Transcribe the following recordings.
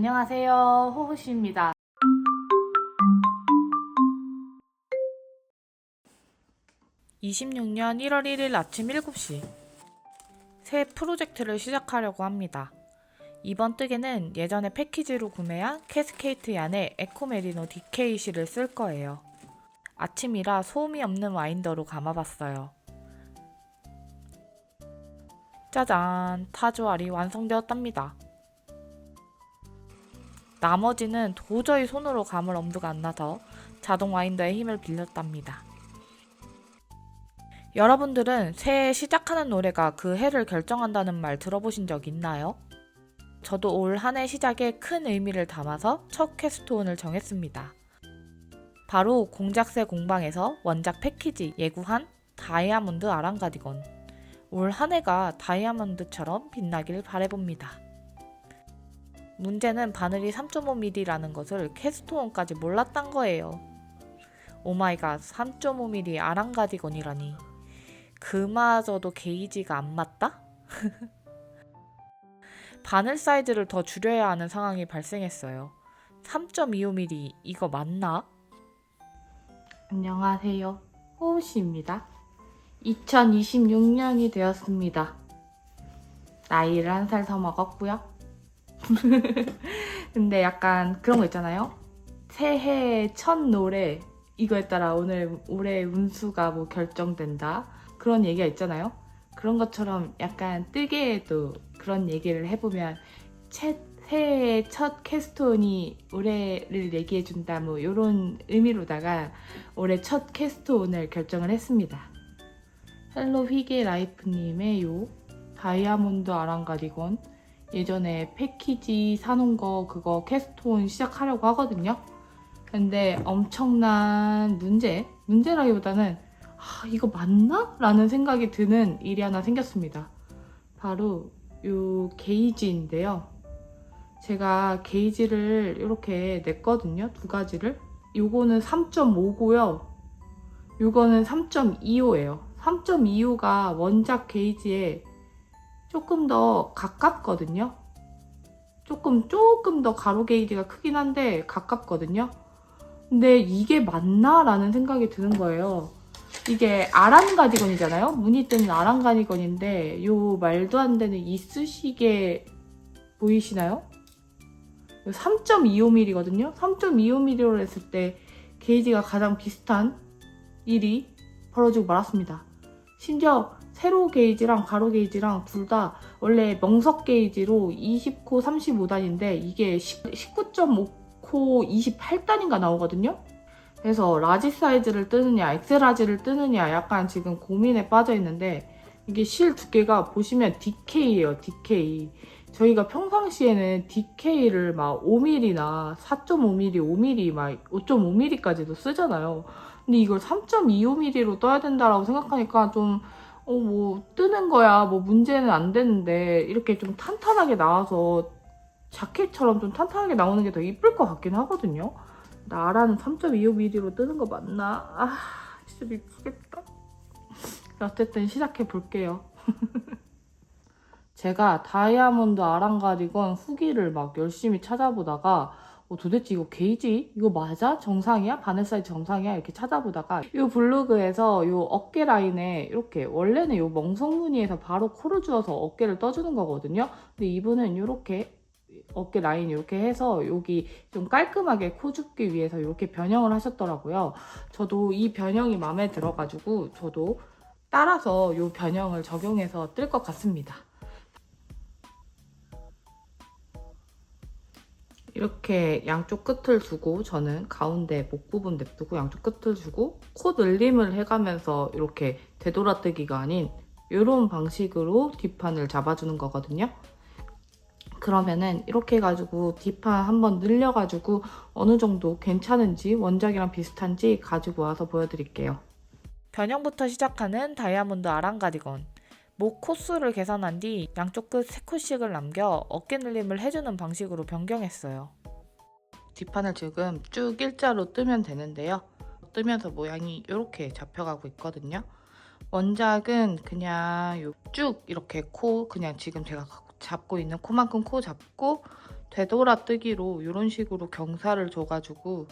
안녕하세요. 호호씨입니다. (2026년 1월 1일) 아침 7시 새 프로젝트를 시작하려고 합니다. 이번 뜨개는 예전에 패키지로 구매한 캐스케이트 얀의 에코메리노 DKC를 쓸 거예요. 아침이라 소음이 없는 와인더로 감아봤어요. 짜잔! 타조알이 완성되었답니다. 나머지는 도저히 손으로 감을 엄두가 안 나서 자동 와인더의 힘을 빌렸답니다. 여러분들은 새해 시작하는 노래가 그 해를 결정한다는 말 들어보신 적 있나요? 저도 올 한 해 시작에 큰 의미를 담아서 첫 캐스톤을 정했습니다. 바로 공작새 공방에서 원작 패키지 예고한 다이아몬드 아랑가디건. 올 한 해가 다이아몬드처럼 빛나길 바라봅니다. 문제는 바늘이 3.5mm라는 것을 캐스톤까지 몰랐단 거예요. 오마이갓, 3.5mm 아랑가디건이라니. 그마저도 게이지가 안 맞다? 바늘 사이즈를 더 줄여야 하는 상황이 발생했어요. 3.25mm 이거 맞나? 안녕하세요. 호우씨입니다. 2026년이 되었습니다. 나이를 1살 더 먹었고요. 근데 약간 그런 거 있잖아요. 새해 첫 노래 이거에 따라 올해 운수가 뭐 결정된다. 그런 얘기가 있잖아요. 그런 것처럼 약간 뜨개에도 그런 얘기를 해보면 새해의 첫 캐스톤이 올해를 얘기해준다 뭐 이런 의미로다가 올해 첫 캐스톤을 결정을 했습니다. 헬로 휘게 라이프님의 요 다이아몬드 아랑가디건 예전에 패키지 사놓은 거 그거 캐스톤 시작하려고 하거든요. 근데 엄청난 문제라기보다는 이거 맞나? 라는 생각이 드는 일이 하나 생겼습니다. 바로 요 게이지인데요. 제가 게이지를 이렇게 냈거든요. 두 가지를. 요거는 3.5고요. 요거는 3.25예요. 3.25가 원작 게이지에 조금 더 가깝거든요. 조금 더 가로 게이지가 크긴 한데 가깝거든요. 근데 이게 맞나? 라는 생각이 드는 거예요. 이게 아랑가디건이잖아요. 무늬 뜨는 아랑가디건인데 요 말도 안 되는 이쑤시개 보이시나요? 3.25mm거든요. 3.25mm로 했을 때 게이지가 가장 비슷한 일이 벌어지고 말았습니다. 심지어 세로 게이지랑 가로 게이지랑 둘 다 원래 멍석 게이지로 20코 35단인데 이게 19.5코 28단인가 나오거든요. 그래서 라지 사이즈를 뜨느냐 엑스라지를 뜨느냐 약간 지금 고민에 빠져 있는데 이게 실 두께가 보시면 DK예요. DK. 저희가 평상시에는 DK를 막 5mm나 4.5mm, 5mm, 막 5.5mm까지도 쓰잖아요. 근데 이걸 3.25mm로 떠야 된다라고 생각하니까 좀 뭐 뜨는 거야 뭐 문제는 안 되는데 이렇게 좀 탄탄하게 나와서 자켓처럼 좀 탄탄하게 나오는 게 더 이쁠 것 같긴 하거든요. 나라는 3.25mm로 뜨는 거 맞나? 진짜 미치겠다. 어쨌든 시작해 볼게요. 제가 다이아몬드 아랑가디건 후기를 막 열심히 찾아보다가 도대체 이거 게이지? 이거 맞아? 정상이야? 바늘 사이즈 정상이야? 이렇게 찾아보다가 이 블로그에서 이 어깨 라인에 이렇게 원래는 이 멍석 무늬에서 바로 코를 주어서 어깨를 떠주는 거거든요. 근데 이분은 이렇게 어깨 라인 이렇게 해서 여기 좀 깔끔하게 코 줍기 위해서 이렇게 변형을 하셨더라고요. 저도 이 변형이 마음에 들어가지고 저도 따라서 이 변형을 적용해서 뜰 것 같습니다. 이렇게 양쪽 끝을 주고 저는 가운데 목 부분 냅두고 양쪽 끝을 주고 코 늘림을 해가면서 이렇게 되돌아뜨기가 아닌 이런 방식으로 뒷판을 잡아주는 거거든요. 그러면은 이렇게 해가지고 뒷판 한번 늘려가지고 어느 정도 괜찮은지 원작이랑 비슷한지 가지고 와서 보여드릴게요. 변형부터 시작하는 다이아몬드 아랑가디건. 목 코수를 계산한 뒤 양쪽 끝 3컷씩을 남겨 어깨 늘림을 해주는 방식으로 변경했어요. 뒷판을 지금 쭉 일자로 뜨면 되는데요. 뜨면서 모양이 이렇게 잡혀가고 있거든요. 원작은 그냥 쭉 이렇게 코 그냥 지금 제가 잡고 있는 코만큼 코 잡고 되돌아뜨기로 이런 식으로 경사를 줘가지고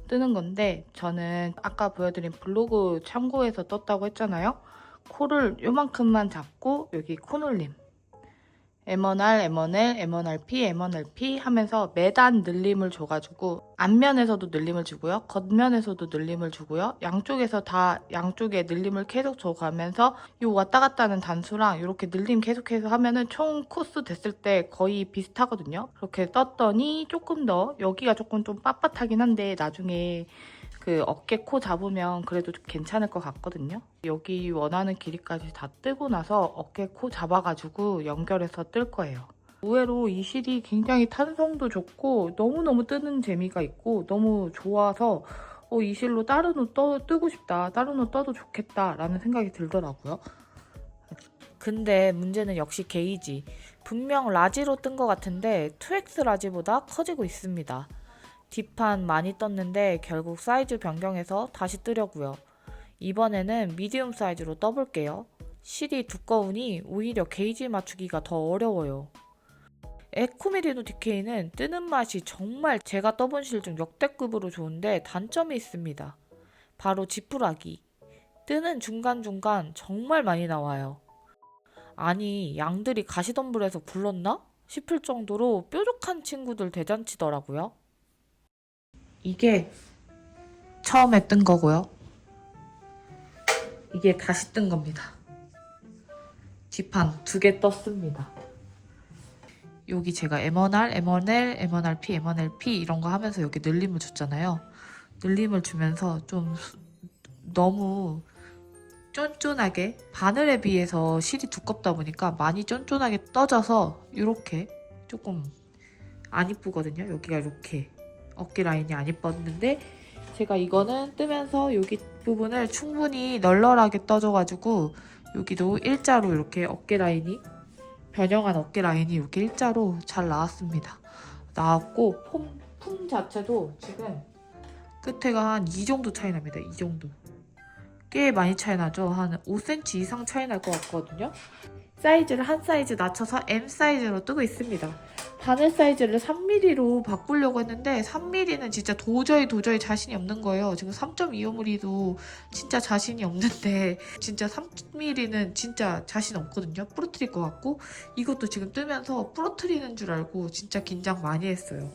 뜨는 건데, 저는 아까 보여드린 블로그 참고해서 떴다고 했잖아요. 코를 요만큼만 잡고 여기 코놀림 M1R, M1L, M1RP, M1LP 하면서 매단 늘림을 줘가지고 앞면에서도 늘림을 주고요. 겉면에서도 늘림을 주고요. 양쪽에서 다 양쪽에 늘림을 계속 줘가면서 이 왔다 갔다 하는 단수랑 이렇게 늘림 계속해서 하면은 총 코스 됐을 때 거의 비슷하거든요. 그렇게 떴더니 조금 더 여기가 조금 좀 빳빳하긴 한데 나중에 그 어깨 코 잡으면 그래도 좀 괜찮을 것 같거든요. 여기 원하는 길이까지 다 뜨고 나서 어깨 코 잡아가지고 연결해서 뜰 거예요. 의외로 이 실이 굉장히 탄성도 좋고 너무너무 뜨는 재미가 있고 너무 좋아서 이 실로 다른 옷 뜨고 싶다, 다른 옷 떠도 좋겠다 라는 생각이 들더라고요. 근데 문제는 역시 게이지. 분명 라지로 뜬 것 같은데 2X 라지보다 커지고 있습니다. 뒷판 많이 떴는데 결국 사이즈 변경해서 다시 뜨려고요. 이번에는 미디움 사이즈로 떠볼게요. 실이 두꺼우니 오히려 게이지 맞추기가 더 어려워요. 에코메리노 DK는 뜨는 맛이 정말 제가 떠본 실 중 역대급으로 좋은데 단점이 있습니다. 바로 지푸라기. 뜨는 중간중간 정말 많이 나와요. 아니, 양들이 가시덤불에서 굴렀나? 싶을 정도로 뾰족한 친구들 대잔치더라고요. 이게 처음에 뜬 거고요. 이게 다시 뜬 겁니다. 뒷판 2개 떴습니다. 여기 제가 M1R, M1L, M1RP, M1LP 이런 거 하면서 여기 늘림을 줬잖아요. 늘림을 주면서 좀 너무 쫀쫀하게, 바늘에 비해서 실이 두껍다 보니까 많이 쫀쫀하게 떠져서 이렇게 조금 안 이쁘거든요. 여기가 이렇게 어깨 라인이 안 이뻤는데 제가 이거는 뜨면서 여기 부분을 충분히 널널하게 떠줘가지고 여기도 일자로 이렇게 어깨 라인이, 변형한 어깨 라인이 이렇게 일자로 잘 나왔습니다. 나왔고 품 자체도 지금 끝에가 한 이 정도 차이 납니다. 이 정도. 꽤 많이 차이 나죠? 한 5cm 이상 차이 날 것 같거든요. 사이즈를 한 사이즈 낮춰서 M 사이즈로 뜨고 있습니다. 바늘 사이즈를 3mm로 바꾸려고 했는데 3mm는 진짜 도저히 자신이 없는 거예요. 지금 3.25mm도 진짜 자신이 없는데 진짜 3mm는 진짜 자신 없거든요. 부러뜨릴 것 같고 이것도 지금 뜨면서 부러뜨리는 줄 알고 진짜 긴장 많이 했어요.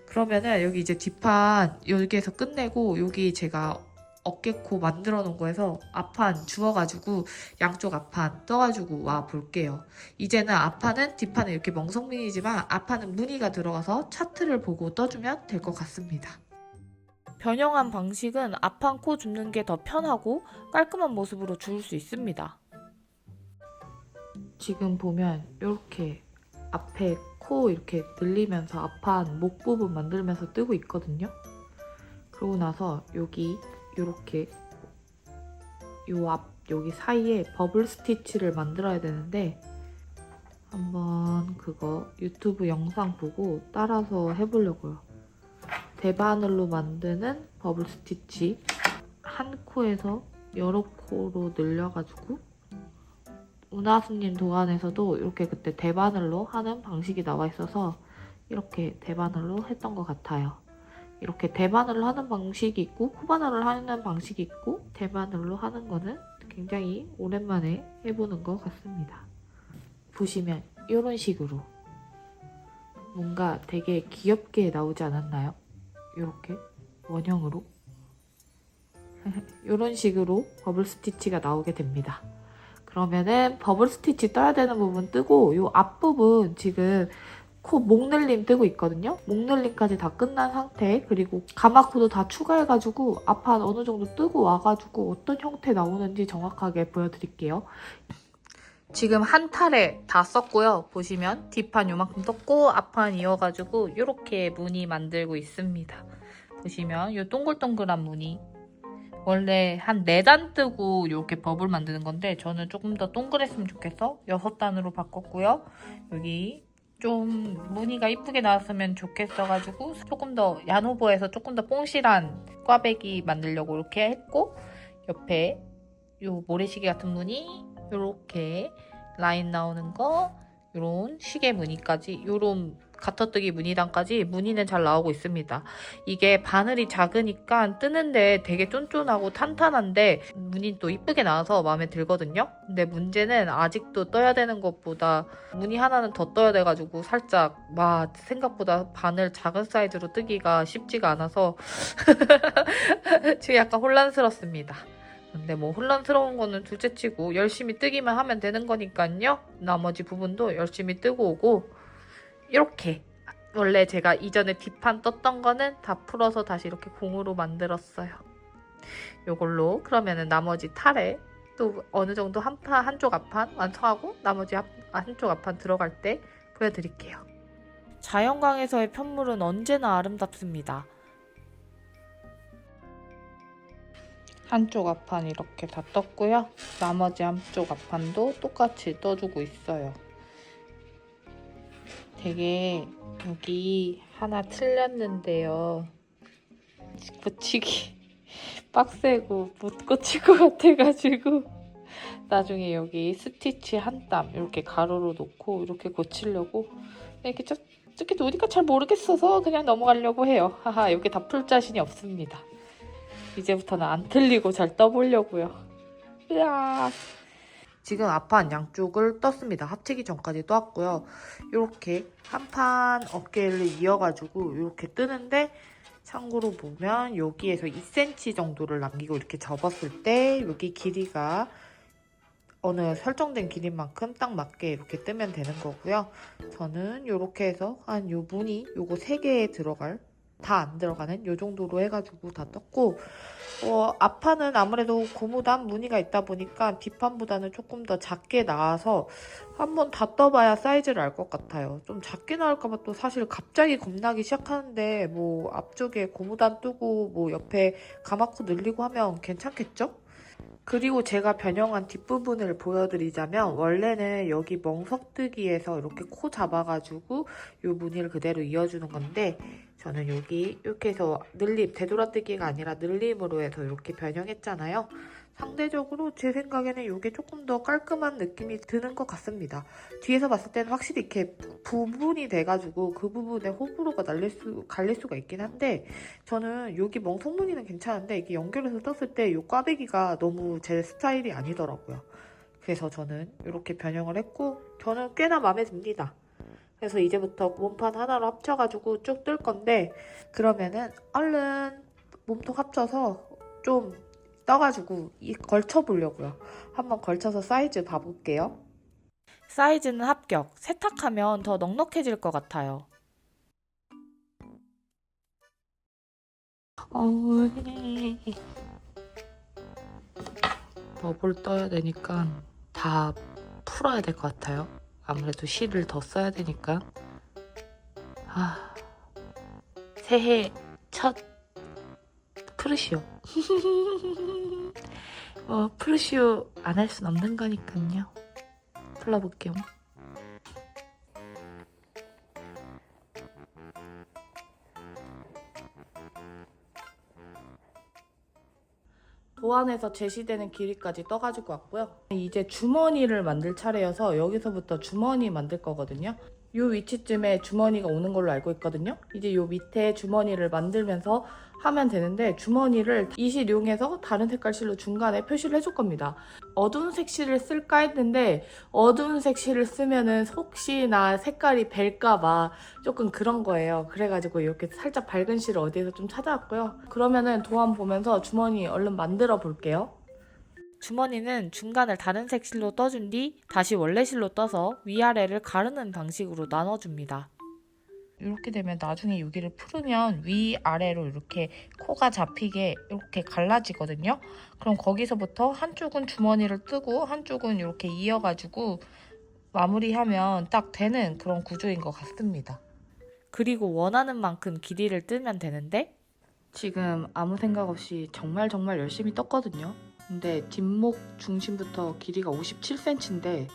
그러면은 여기 이제 뒷판 여기에서 끝내고 여기 제가 어깨코 만들어 놓은 거에서 앞판 주워가지고 양쪽 앞판 떠가지고 와 볼게요. 이제는 앞판은 뒷판은 이렇게 멍석민이지만 앞판은 무늬가 들어가서 차트를 보고 떠주면 될 것 같습니다. 변형한 방식은 앞판 코 줍는 게 더 편하고 깔끔한 모습으로 주울 수 있습니다. 지금 보면 이렇게 앞에 코 이렇게 늘리면서 앞판 목 부분 만들면서 뜨고 있거든요. 그러고 나서 여기 이렇게 요 앞 여기 사이에 버블 스티치를 만들어야 되는데 한번 그거 유튜브 영상 보고 따라서 해보려고요. 대바늘로 만드는 버블 스티치 한 코에서 여러 코로 늘려가지고 운하수님 도안에서도 이렇게 그때 대바늘로 하는 방식이 나와 있어서 이렇게 대바늘로 했던 것 같아요. 이렇게 대바늘로 하는 방식이 있고 코바늘로 하는 방식이 있고 대바늘로 하는 거는 굉장히 오랜만에 해보는 것 같습니다. 보시면 이런 식으로 뭔가 되게 귀엽게 나오지 않았나요? 이렇게 원형으로 이런 식으로 버블 스티치가 나오게 됩니다. 그러면은 버블 스티치 떠야 되는 부분 뜨고 이 앞부분 지금 코 목늘림 뜨고 있거든요. 목늘림까지 다 끝난 상태, 그리고 가마코도 다 추가해가지고 앞판 어느 정도 뜨고 와가지고 어떤 형태 나오는지 정확하게 보여드릴게요. 지금 한 탈에 다 썼고요. 보시면 뒷판 요만큼 떴고 앞판 이어가지고 이렇게 무늬 만들고 있습니다. 보시면 이 동글동글한 무늬 원래 한 4단 뜨고 이렇게 버블 만드는 건데 저는 조금 더 동그랬으면 좋겠어 6단으로 바꿨고요. 여기 좀 무늬가 이쁘게 나왔으면 좋겠어가지고 조금 더 야노보에서 조금 더 뽕실한 꽈배기 만들려고 이렇게 했고 옆에 요 모래시계 같은 무늬 요렇게 라인 나오는 거 요런 시계 무늬까지 요런 가터뜨기 무늬단까지 무늬는 잘 나오고 있습니다. 이게 바늘이 작으니까 뜨는데 되게 쫀쫀하고 탄탄한데 무늬도 이쁘게 나와서 마음에 들거든요. 근데 문제는 아직도 떠야 되는 것보다 무늬 하나는 더 떠야 돼가지고 살짝 생각보다 바늘 작은 사이즈로 뜨기가 쉽지가 않아서 지금 약간 혼란스럽습니다. 근데 뭐 혼란스러운 거는 둘째치고 열심히 뜨기만 하면 되는 거니까요. 나머지 부분도 열심히 뜨고 오고 이렇게 원래 제가 이전에 뒷판 떴던 거는 다 풀어서 다시 이렇게 공으로 만들었어요. 요걸로 그러면은 나머지 탈에 또 어느 정도 한쪽 앞판 완성하고 나머지 한쪽 앞판 들어갈 때 보여드릴게요. 자연광에서의 편물은 언제나 아름답습니다. 한쪽 앞판 이렇게 다 떴고요. 나머지 한쪽 앞판도 똑같이 떠주고 있어요. 되게 여기 하나 틀렸는데요. 고치기 빡세고 못 고칠 것 같아가지고 나중에 여기 스티치 한 땀 이렇게 가로로 놓고 이렇게 고치려고 이렇게 이렇게 놓으니까 잘 모르겠어서 그냥 넘어가려고 해요. 하하, 여기 다 풀 자신이 없습니다. 이제부터는 안 틀리고 잘 떠보려고요. 으아. 지금 앞판 양쪽을 떴습니다. 합치기 전까지 떠왔고요. 이렇게 한 판 어깨를 이어가지고 이렇게 뜨는데 참고로 보면 여기에서 2cm 정도를 남기고 이렇게 접었을 때 여기 길이가 어느 설정된 길이만큼 딱 맞게 이렇게 뜨면 되는 거고요. 저는 이렇게 해서 한 요 무늬 요거 3개에 들어갈 다 안 들어가는 요 정도로 해가지고 다 떴고 앞판은 아무래도 고무단 무늬가 있다 보니까 뒷판보다는 조금 더 작게 나와서 한번 다 떠봐야 사이즈를 알 것 같아요. 좀 작게 나올까봐 또 사실 갑자기 겁나기 시작하는데 뭐 앞쪽에 고무단 뜨고 뭐 옆에 가마코 늘리고 하면 괜찮겠죠? 그리고 제가 변형한 뒷부분을 보여드리자면 원래는 여기 멍석뜨기에서 이렇게 코 잡아가지고 이 무늬를 그대로 이어주는 건데 저는 여기 이렇게 해서 늘림, 되돌아뜨기가 아니라 늘림으로 해서 이렇게 변형했잖아요. 상대적으로 제 생각에는 이게 조금 더 깔끔한 느낌이 드는 것 같습니다. 뒤에서 봤을 때는 확실히 이렇게 부분이 돼가지고 그 부분에 호불호가 갈릴 수가 있긴 한데 저는 여기 멍석 무늬는 괜찮은데 이게 연결해서 떴을 때 이 꽈배기가 너무 제 스타일이 아니더라고요. 그래서 저는 이렇게 변형을 했고 저는 꽤나 마음에 듭니다. 그래서 이제부터 몸판 하나로 합쳐가지고 쭉 뜰 건데 그러면은 얼른 몸통 합쳐서 좀 떠가지고 걸쳐보려고요. 한번 걸쳐서 사이즈 봐볼게요. 사이즈는 합격. 세탁하면 더 넉넉해질 것 같아요. 버블 떠야 되니까 다 풀어야 될 것 같아요. 아무래도 실을 더 써야 되니까. 새해 첫 프르시오. 프르시오 안 할 순 없는 거니까요. 풀러볼게요. 도안에서 제시되는 길이까지 떠가지고 왔고요. 이제 주머니를 만들 차례여서 여기서부터 주머니 만들 거거든요. 이 위치쯤에 주머니가 오는 걸로 알고 있거든요. 이제 이 밑에 주머니를 만들면서 하면 되는데 주머니를 이 실 이용해서 다른 색깔 실로 중간에 표시를 해줄 겁니다. 어두운 색 실을 쓸까 했는데 어두운 색 실을 쓰면은 혹시나 색깔이 뵐까봐 조금 그런 거예요. 그래가지고 이렇게 살짝 밝은 실을 어디에서 좀 찾아왔고요. 그러면은 도안 보면서 주머니 얼른 만들어 볼게요. 주머니는 중간을 다른 색 실로 떠준 뒤 다시 원래 실로 떠서 위아래를 가르는 방식으로 나눠줍니다. 이렇게 되면 나중에 여기를 풀으면 위아래로 이렇게 코가 잡히게 이렇게 갈라지거든요. 그럼 거기서부터 한쪽은 주머니를 뜨고 한쪽은 이렇게 이어가지고 마무리하면 딱 되는 그런 구조인 것 같습니다. 그리고 원하는 만큼 길이를 뜨면 되는데 지금 아무 생각 없이 정말 열심히 떴거든요. 근데 뒷목 중심부터 길이가 57cm인데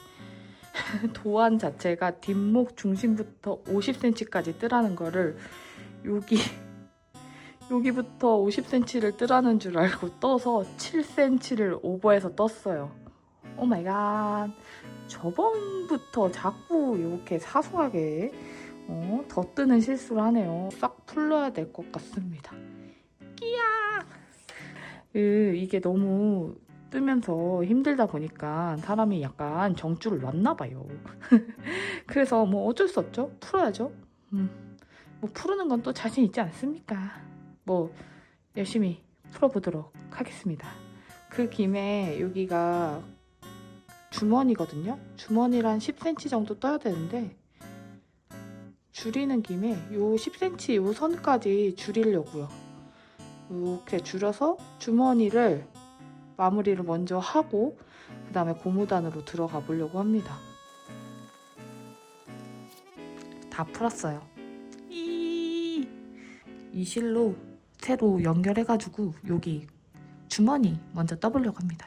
도안 자체가 뒷목 중심부터 50cm까지 뜨라는 거를 여기부터 50cm를 뜨라는 줄 알고 떠서 7cm를 오버해서 떴어요. 오 마이 갓. 저번부터 자꾸 이렇게 사소하게 더 뜨는 실수를 하네요. 싹 풀러야 될 것 같습니다. 끼야! 이게 너무 뜨면서 힘들다 보니까 사람이 약간 정줄을 놨나 봐요. 그래서 뭐 어쩔 수 없죠. 풀어야죠. 뭐 푸르는 건 또 자신 있지 않습니까? 뭐 열심히 풀어보도록 하겠습니다. 그 김에 여기가 주머니거든요. 주머니를 한 10cm 정도 떠야 되는데 줄이는 김에 요 10cm 요 선까지 줄이려고요. 이렇게 줄여서 주머니를 마무리를 먼저 하고 그 다음에 고무단으로 들어가 보려고 합니다. 다 풀었어요. 이 실로 새로 연결해가지고 여기 주머니 먼저 떠보려고 합니다.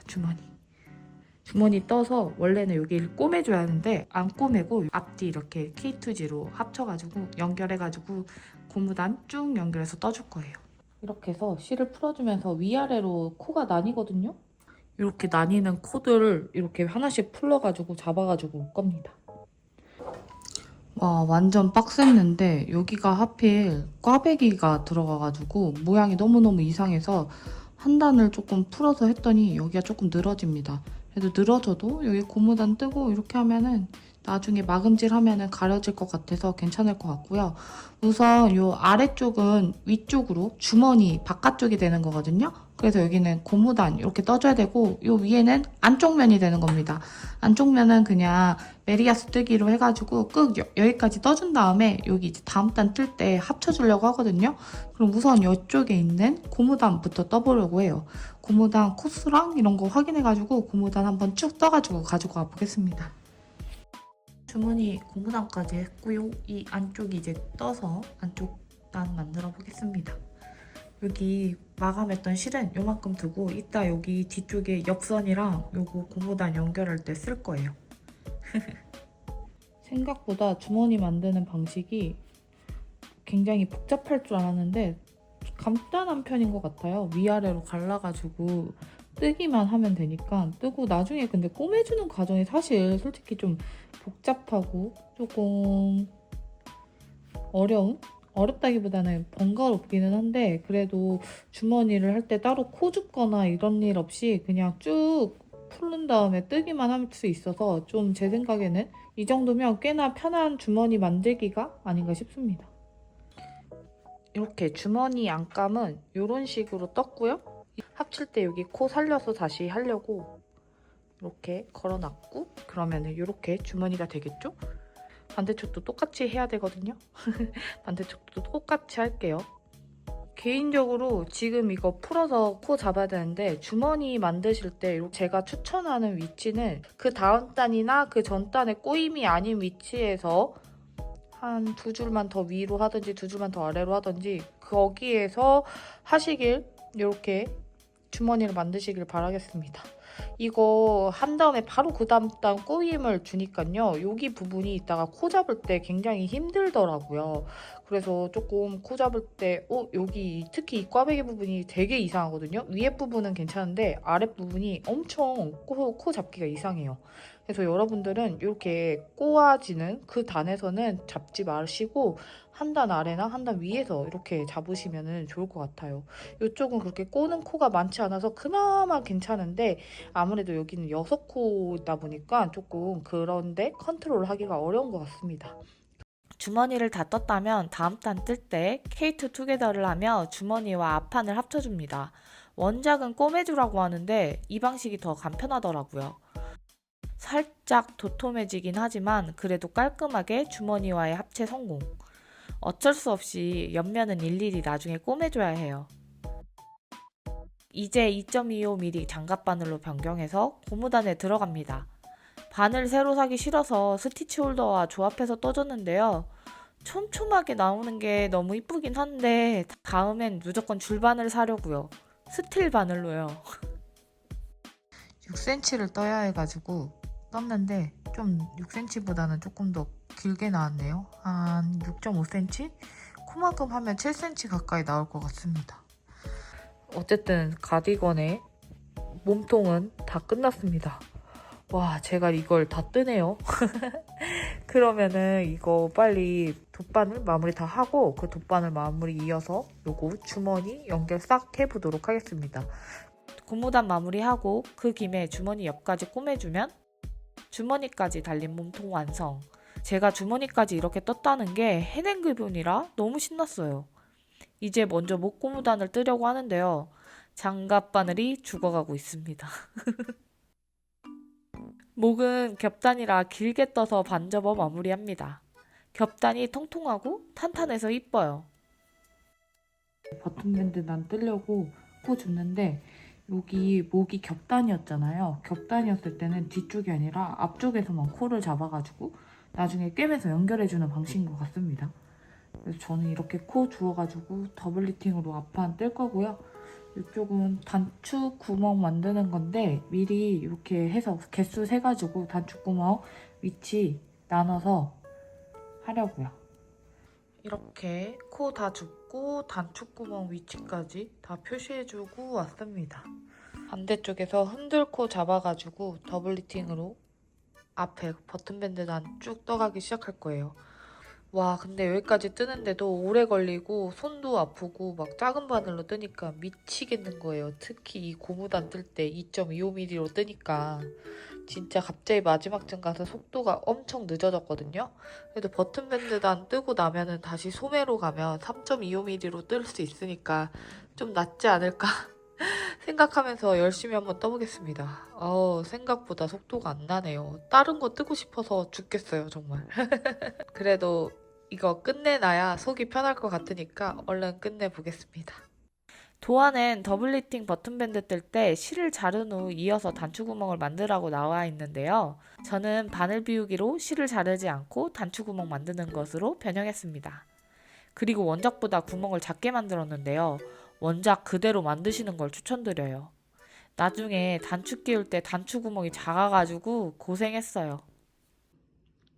주머니 떠서 원래는 여기를 꼬매줘야 하는데 안 꼬매고 앞뒤 이렇게 K2G로 합쳐가지고 연결해가지고 고무단 쭉 연결해서 떠줄 거예요. 이렇게 해서 실을 풀어주면서 위아래로 코가 나뉘거든요. 이렇게 나뉘는 코들을 이렇게 하나씩 풀러가지고 잡아가지고 올 겁니다. 와, 완전 빡셌는데 여기가 하필 꽈배기가 들어가가지고 모양이 너무너무 이상해서 한 단을 조금 풀어서 했더니 여기가 조금 늘어집니다. 그래도 늘어져도 여기 고무단 뜨고 이렇게 하면은 나중에 마금질 하면은 가려질 것 같아서 괜찮을 것 같고요. 우선 이 아래쪽은 위쪽으로 주머니 바깥쪽이 되는 거거든요. 그래서 여기는 고무단 이렇게 떠줘야 되고 이 위에는 안쪽 면이 되는 겁니다. 안쪽 면은 그냥 메리아스 뜨기로 해가지고 끄 여기까지 떠준 다음에 여기 이제 다음 단 뜰 때 합쳐주려고 하거든요. 그럼 우선 이쪽에 있는 고무단부터 떠보려고 해요. 고무단 코스랑 이런 거 확인해가지고 고무단 한번 쭉 떠가지고 가지고 와보겠습니다. 주머니 고무단까지 했고요. 이 안쪽이 이제 떠서 안쪽 단 만들어 보겠습니다. 여기 마감했던 실은 요만큼 두고 이따 여기 뒤쪽에 옆선이랑 요거 고무단 연결할 때 쓸 거예요. 생각보다 주머니 만드는 방식이 굉장히 복잡할 줄 알았는데 간단한 편인 것 같아요. 위아래로 갈라가지고 뜨기만 하면 되니까 뜨고 나중에 근데 꼬매주는 과정이 사실 솔직히 좀 복잡하고 조금 어렵다기보다는 번거롭기는 한데 그래도 주머니를 할 때 따로 코 줍거나 이런 일 없이 그냥 쭉 풀른 다음에 뜨기만 할 수 있어서 좀 제 생각에는 이 정도면 꽤나 편한 주머니 만들기가 아닌가 싶습니다. 이렇게 주머니 안감은 이런 식으로 떴고요. 합칠 때 여기 코 살려서 다시 하려고 이렇게 걸어놨고 그러면 이렇게 주머니가 되겠죠? 반대쪽도 똑같이 해야 되거든요. 반대쪽도 똑같이 할게요. 개인적으로 지금 이거 풀어서 코 잡아야 되는데 주머니 만드실 때 제가 추천하는 위치는 그 다음 단이나 그 전 단의 꼬임이 아닌 위치에서 한 두 줄만 더 위로 하든지 두 줄만 더 아래로 하든지 거기에서 하시길 이렇게 주머니를 만드시길 바라겠습니다. 이거 한 다음에 바로 그 다음 단 꼬임을 주니까요. 여기 부분이 이따가 코 잡을 때 굉장히 힘들더라고요. 그래서 조금 코 잡을 때 여기 특히 이 꽈배기 부분이 되게 이상하거든요. 위에 부분은 괜찮은데 아랫 부분이 엄청 코 잡기가 이상해요. 그래서 여러분들은 이렇게 꼬아지는 그 단에서는 잡지 마시고 한 단 아래나 한 단 위에서 이렇게 잡으시면 좋을 것 같아요. 이쪽은 그렇게 꼬는 코가 많지 않아서 그나마 괜찮은데 아무래도 여기는 6코다 보니까 조금 그런데 컨트롤 하기가 어려운 것 같습니다. 주머니를 다 떴다면 다음 단 뜰 때 K2 투게더를 하며 주머니와 앞판을 합쳐줍니다. 원작은 꼬매주라고 하는데 이 방식이 더 간편하더라고요. 살짝 도톰해지긴 하지만 그래도 깔끔하게 주머니와의 합체 성공. 어쩔 수 없이 옆면은 일일이 나중에 꼬매줘야 해요. 이제 2.25mm 장갑 바늘로 변경해서 고무단에 들어갑니다. 바늘 새로 사기 싫어서 스티치 홀더와 조합해서 떠줬는데요. 촘촘하게 나오는 게 너무 이쁘긴 한데 다음엔 무조건 줄바늘 사려고요. 스틸 바늘로요. 6cm를 떠야 해가지고 떴는데 좀 6cm보다는 조금 더 길게 나왔네요. 한 6.5cm? 코만큼 하면 7cm 가까이 나올 것 같습니다. 어쨌든 가디건의 몸통은 다 끝났습니다. 와, 제가 이걸 다 뜨네요. 그러면은 이거 빨리 돗바늘 마무리 다 하고 그 돗바늘 마무리 이어서 요거 주머니 연결 싹 해보도록 하겠습니다. 고무단 마무리하고 그 김에 주머니 옆까지 꼬매주면 주머니까지 달린 몸통 완성. 제가 주머니까지 이렇게 떴다는 게 해낸 기분이라 너무 신났어요. 이제 먼저 목 고무단을 뜨려고 하는데요. 장갑 바늘이 죽어가고 있습니다. 목은 겹단이라 길게 떠서 반접어 마무리합니다. 겹단이 통통하고 탄탄해서 이뻐요. 버튼밴드 난 뜨려고 코 줬는데 여기 목이 겹단이었잖아요. 겹단이었을 때는 뒤쪽이 아니라 앞쪽에서만 코를 잡아가지고 나중에 꿰매서 연결해주는 방식인 것 같습니다. 그래서 저는 이렇게 코 주워가지고 더블 리팅으로 앞판 뜰 거고요. 이쪽은 단축 구멍 만드는 건데 미리 이렇게 해서 개수 세가지고 단축 구멍 위치 나눠서 하려고요. 이렇게 코 다 줍고 단축 구멍 위치까지 다 표시해주고 왔습니다. 반대쪽에서 흔들코 잡아가지고 더블 리팅으로 앞에 버튼밴드 단 쭉 떠가기 시작할 거예요. 와, 근데 여기까지 뜨는데도 오래 걸리고 손도 아프고 막 작은 바늘로 뜨니까 미치겠는 거예요. 특히 이 고무단 뜰 때 2.25mm로 뜨니까 진짜 갑자기 마지막쯤 가서 속도가 엄청 늦어졌거든요. 그래도 버튼밴드 단 뜨고 나면은 다시 소매로 가면 3.25mm로 뜰 수 있으니까 좀 낫지 않을까 생각하면서 열심히 한번 떠보겠습니다. 생각보다 속도가 안 나네요. 다른 거 뜨고 싶어서 죽겠어요, 정말. 그래도 이거 끝내놔야 속이 편할 것 같으니까 얼른 끝내보겠습니다. 도안엔 더블 리팅 버튼밴드 뜰 때 실을 자른 후 이어서 단추구멍을 만들라고 나와 있는데요. 저는 바늘 비우기로 실을 자르지 않고 단추구멍 만드는 것으로 변형했습니다. 그리고 원작보다 구멍을 작게 만들었는데요. 원작 그대로 만드시는 걸 추천드려요. 나중에 단추 끼울 때 단추구멍이 작아가지고 고생했어요.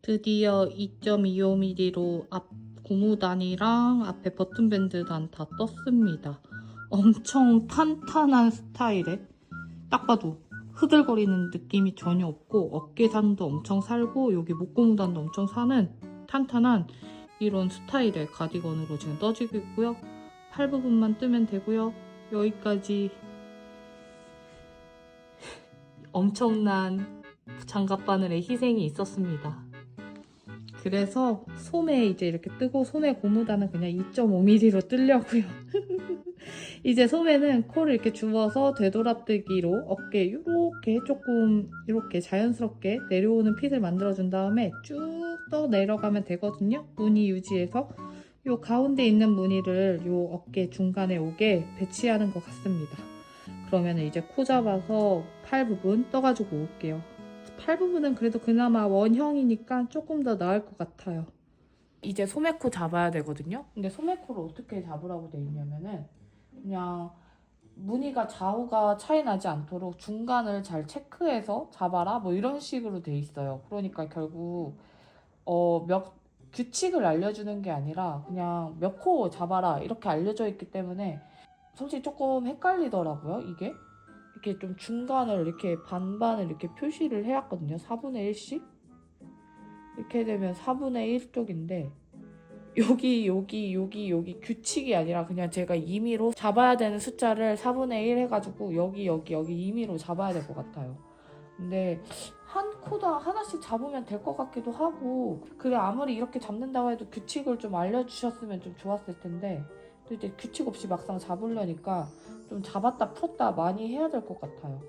드디어 2.25mm로 앞 고무단이랑 앞에 버튼밴드 단 다 떴습니다. 엄청 탄탄한 스타일에 딱 봐도 흐들거리는 느낌이 전혀 없고 어깨산도 엄청 살고 여기 목고무단도 엄청 사는 탄탄한 이런 스타일의 가디건으로 지금 떠지고 있고요. 팔 부분만 뜨면 되고요. 여기까지 엄청난 장갑 바늘의 희생이 있었습니다. 그래서 소매 이제 이렇게 뜨고 소매 고무단은 그냥 2.5mm로 뜨려고요. 이제 소매는 코를 이렇게 주워서 되돌아뜨기로 어깨 이렇게 조금 이렇게 자연스럽게 내려오는 핏을 만들어준 다음에 쭉 떠 내려가면 되거든요. 무늬 유지해서 요 가운데 있는 무늬를 요 어깨 중간에 오게 배치하는 것 같습니다. 그러면 이제 코 잡아서 팔 부분 떠가지고 올게요. 팔 부분은 그래도 그나마 원형이니까 조금 더 나을 것 같아요. 이제 소매코 잡아야 되거든요. 근데 소매코를 어떻게 잡으라고 돼 있냐면은 그냥 무늬가 좌우가 차이 나지 않도록 중간을 잘 체크해서 잡아라 뭐 이런 식으로 돼 있어요. 그러니까 결국 규칙을 알려주는 게 아니라 그냥 몇 코 잡아라 이렇게 알려져 있기 때문에 솔직히 조금 헷갈리더라고요. 이게 이렇게 좀 중간을 이렇게 반반을 이렇게 표시를 해왔거든요. 4분의 1씩 이렇게 되면 4분의 1 쪽인데 여기 규칙이 아니라 그냥 제가 임의로 잡아야 되는 숫자를 4분의 1 해가지고 여기 임의로 잡아야 될 것 같아요. 근데 한 코당 하나씩 잡으면 될 것 같기도 하고 그래 아무리 이렇게 잡는다고 해도 규칙을 좀 알려주셨으면 좀 좋았을 텐데 또 이제 규칙 없이 막상 잡으려니까 좀 잡았다 풀었다 많이 해야 될 것 같아요.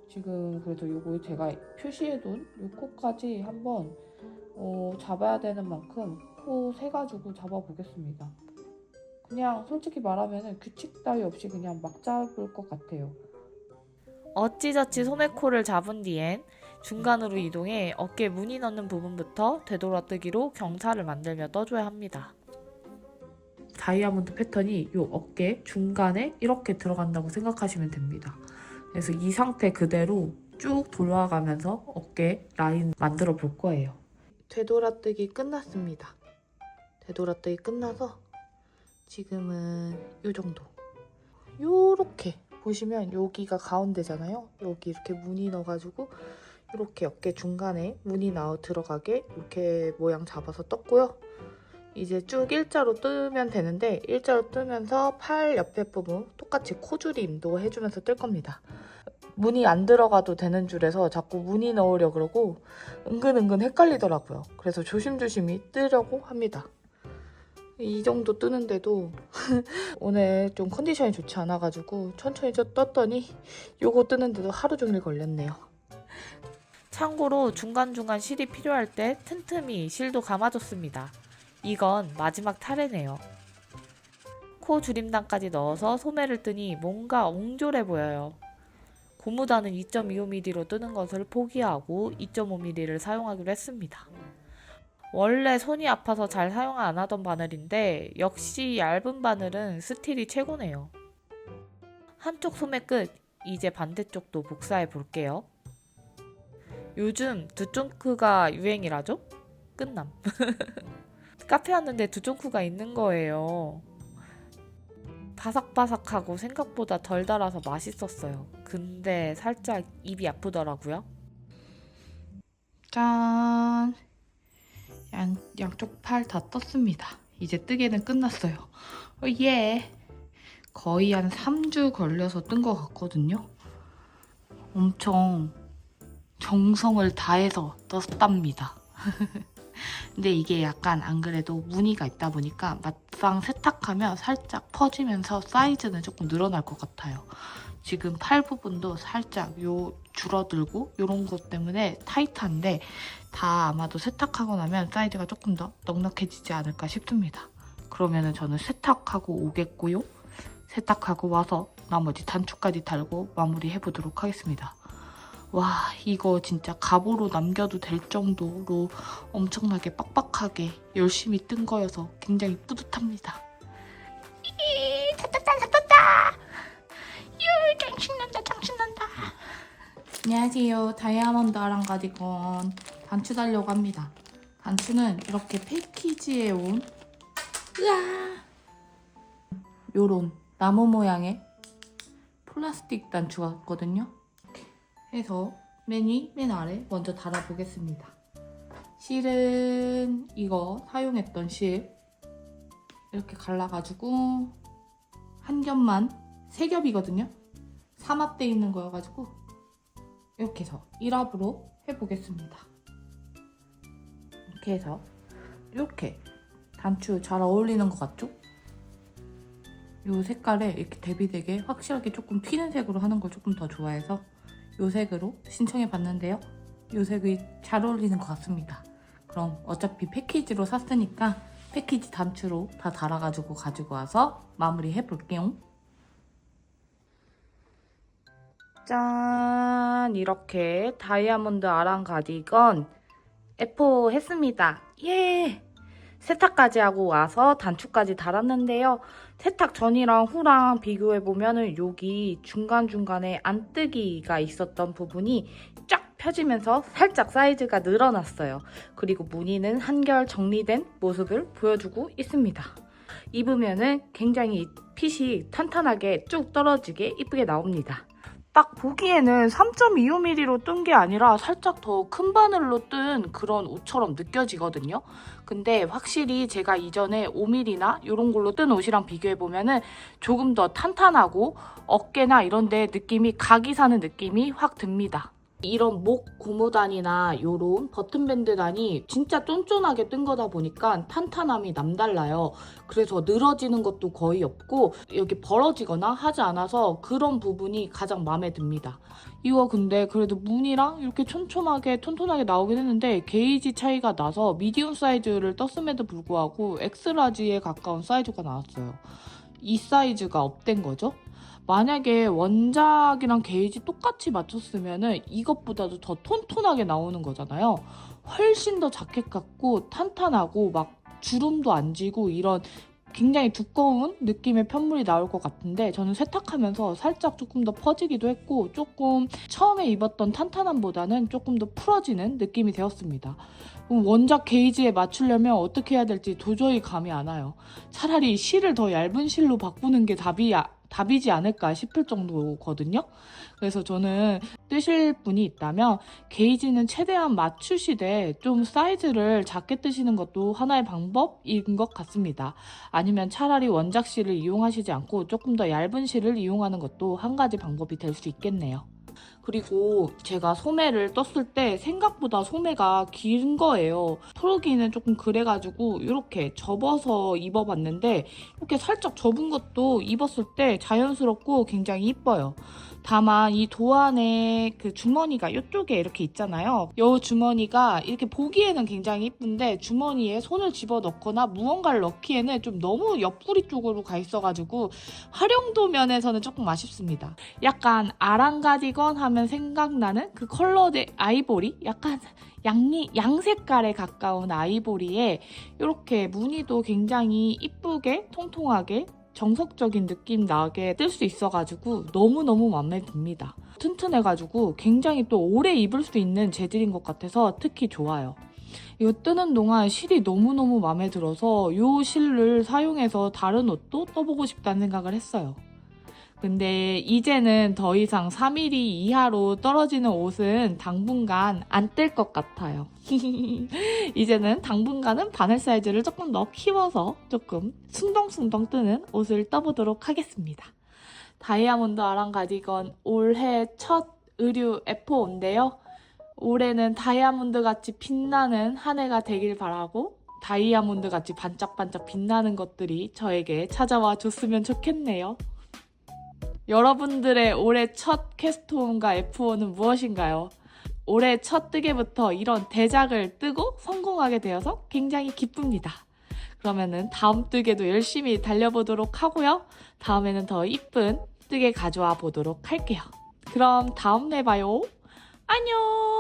지금 그래도 요거 제가 표시해둔 요 코까지 한번 잡아야 되는 만큼 코 세가지고 잡아보겠습니다. 그냥 솔직히 말하면 규칙 따위 없이 그냥 막 잡을 것 같아요. 어찌저찌 소매코를 잡은 뒤엔 중간으로 이동해 어깨 무늬 넣는 부분부터 되돌아뜨기로 경사를 만들며 떠줘야 합니다. 다이아몬드 패턴이 이 어깨 중간에 이렇게 들어간다고 생각하시면 됩니다. 그래서 이 상태 그대로 쭉 돌아가면서 어깨 라인 만들어 볼 거예요. 되돌아뜨기 끝났습니다. 되돌아뜨기 끝나서 지금은 이 정도. 요렇게 보시면 여기가 가운데잖아요. 여기 이렇게 무늬 넣어가지고 이렇게 어깨 중간에 무늬 들어가게 이렇게 모양 잡아서 떴고요. 이제 쭉 일자로 뜨면 되는데 일자로 뜨면서 팔 옆에 부분 똑같이 코줄임도 해주면서 뜰 겁니다. 무늬 안 들어가도 되는 줄에서 자꾸 무늬 넣으려 그러고 은근 헷갈리더라고요. 그래서 조심조심히 뜨려고 합니다. 이 정도 뜨는데도 오늘 좀 컨디션이 좋지 않아가지고 천천히 떴더니 요거 뜨는데도 하루 종일 걸렸네요. 참고로 중간중간 실이 필요할 때 틈틈이 실도 감아줬습니다. 이건 마지막 타래네요. 코 줄임단까지 넣어서 소매를 뜨니 뭔가 옹졸해 보여요. 고무단은 2.25mm로 뜨는 것을 포기하고 2.5mm를 사용하기로 했습니다. 원래 손이 아파서 잘 사용 안 하던 바늘인데 역시 얇은 바늘은 스틸이 최고네요. 한쪽 소매 끝, 이제 반대쪽도 복사해 볼게요. 요즘 두쫑크가 유행이라죠? 끝남. 카페 왔는데 두쫑크가 있는 거예요. 바삭바삭하고 생각보다 덜 달아서 맛있었어요. 근데 살짝 입이 아프더라고요. 짠! 양쪽 팔 다 떴습니다. 이제 뜨개는 끝났어요. 예! 거의 한 3주 걸려서 뜬 것 같거든요. 엄청 정성을 다해서 떴답니다. 근데 이게 약간 안 그래도 무늬가 있다 보니까 막상 세탁하면 살짝 퍼지면서 사이즈는 조금 늘어날 것 같아요. 지금 팔 부분도 살짝 줄어들고 이런 것 때문에 타이트한데 다 아마도 세탁하고 나면 사이즈가 조금 더 넉넉해지지 않을까 싶습니다. 그러면은 저는 세탁하고 오겠고요. 세탁하고 와서 나머지 단추까지 달고 마무리해보도록 하겠습니다. 와, 이거 진짜 갑오로 남겨도 될 정도로 엄청나게 빡빡하게 열심히 뜬 거여서 굉장히 뿌듯합니다. 샀다! 장신난다. 안녕하세요. 다이아몬드 아랑 가디건 단추 달려고 합니다. 단추는 이렇게 패키지에 온 요런 나무 모양의 플라스틱 단추가 있거든요. 해서 맨 아래 먼저 달아보겠습니다. 실은 이거 사용했던 실 이렇게 갈라가지고 한 겹만 3겹이거든요. 삼합돼 있는 거여가지고 이렇게 해서 1합으로 해보겠습니다. 이렇게 해서 이렇게 단추 잘 어울리는 것 같죠? 이 색깔에 이렇게 대비되게 확실하게 조금 튀는 색으로 하는 걸 조금 더 좋아해서 이 색으로 신청해 봤는데요. 이 색이 잘 어울리는 것 같습니다. 그럼 어차피 패키지로 샀으니까 패키지 단추로 다 달아가지고 가지고 와서 마무리 해볼게요. 짠! 이렇게 다이아몬드 아랑 가디건 F4 했습니다. 예! 세탁까지 하고 와서 단추까지 달았는데요. 세탁 전이랑 후랑 비교해보면 여기 중간중간에 안뜨기가 있었던 부분이 쫙 펴지면서 살짝 사이즈가 늘어났어요. 그리고 무늬는 한결 정리된 모습을 보여주고 있습니다. 입으면은 굉장히 핏이 탄탄하게 쭉 떨어지게 이쁘게 나옵니다. 딱 보기에는 3.25mm로 뜬 게 아니라 살짝 더 큰 바늘로 뜬 그런 옷처럼 느껴지거든요. 근데 확실히 제가 이전에 5mm나 이런 걸로 뜬 옷이랑 비교해보면 조금 더 탄탄하고 어깨나 이런 데 느낌이 각이 사는 느낌이 확 듭니다. 이런 목 고무단이나 이런 버튼밴드 단이 진짜 쫀쫀하게 뜬 거다 보니까 탄탄함이 남달라요. 그래서 늘어지는 것도 거의 없고 여기 벌어지거나 하지 않아서 그런 부분이 가장 마음에 듭니다. 이거 근데 그래도 무늬랑 이렇게 촘촘하게 톤톤하게 나오긴 했는데 게이지 차이가 나서 미디움 사이즈를 떴음에도 불구하고 엑스라지에 가까운 사이즈가 나왔어요. 이 사이즈가 업된 거죠. 만약에 원작이랑 게이지 똑같이 맞췄으면 이것보다도 더 톤톤하게 나오는 거잖아요. 훨씬 더 자켓 같고 탄탄하고 막 주름도 안 지고 이런 굉장히 두꺼운 느낌의 편물이 나올 것 같은데 저는 세탁하면서 살짝 조금 더 퍼지기도 했고 조금 처음에 입었던 탄탄함보다는 조금 더 풀어지는 느낌이 되었습니다. 그럼 원작 게이지에 맞추려면 어떻게 해야 될지 도저히 감이 안 와요. 차라리 실을 더 얇은 실로 바꾸는 게 답이지 않을까 싶을 정도거든요. 그래서 저는 뜨실 분이 있다면 게이지는 최대한 맞추시되 좀 사이즈를 작게 뜨시는 것도 하나의 방법인 것 같습니다. 아니면 차라리 원작 실을 이용하시지 않고 조금 더 얇은 실을 이용하는 것도 한 가지 방법이 될 수 있겠네요. 그리고 제가 소매를 떴을 때 생각보다 소매가 긴 거예요. 털기는 조금 그래가지고 이렇게 접어서 입어봤는데 이렇게 살짝 접은 것도 입었을 때 자연스럽고 굉장히 이뻐요. 다만 이 도안에 그 주머니가 이쪽에 이렇게 있잖아요. 이 주머니가 이렇게 보기에는 굉장히 이쁜데 주머니에 손을 집어넣거나 무언가를 넣기에는 좀 너무 옆구리 쪽으로 가 있어가지고 활용도 면에서는 조금 아쉽습니다. 약간 아랑가디건 하면 생각나는 그 컬러의 아이보리? 약간 양색깔에 가까운 아이보리에 이렇게 무늬도 굉장히 이쁘게 통통하게 정석적인 느낌 나게 뜰 수 있어가지고 너무너무 마음에 듭니다. 튼튼해가지고 굉장히 또 오래 입을 수 있는 재질인 것 같아서 특히 좋아요. 이거 뜨는 동안 실이 너무너무 마음에 들어서 이 실을 사용해서 다른 옷도 떠보고 싶다는 생각을 했어요. 근데 이제는 더 이상 3mm 이하로 떨어지는 옷은 당분간 안 뜰 것 같아요. 이제는 당분간은 바늘 사이즈를 조금 더 키워서 조금 숭덩숭덩 뜨는 옷을 떠보도록 하겠습니다. 다이아몬드 아랑 가디건 올해 첫 의류 F5인데요. 올해는 다이아몬드 같이 빛나는 한 해가 되길 바라고 다이아몬드 같이 반짝반짝 빛나는 것들이 저에게 찾아와 줬으면 좋겠네요. 여러분들의 올해 첫 캐스트홈과 F1은 무엇인가요? 올해 첫 뜨개부터 이런 대작을 뜨고 성공하게 되어서 굉장히 기쁩니다. 그러면은 다음 뜨개도 열심히 달려보도록 하고요. 다음에는 더 이쁜 뜨개 가져와 보도록 할게요. 그럼 다음에 봐요. 안녕!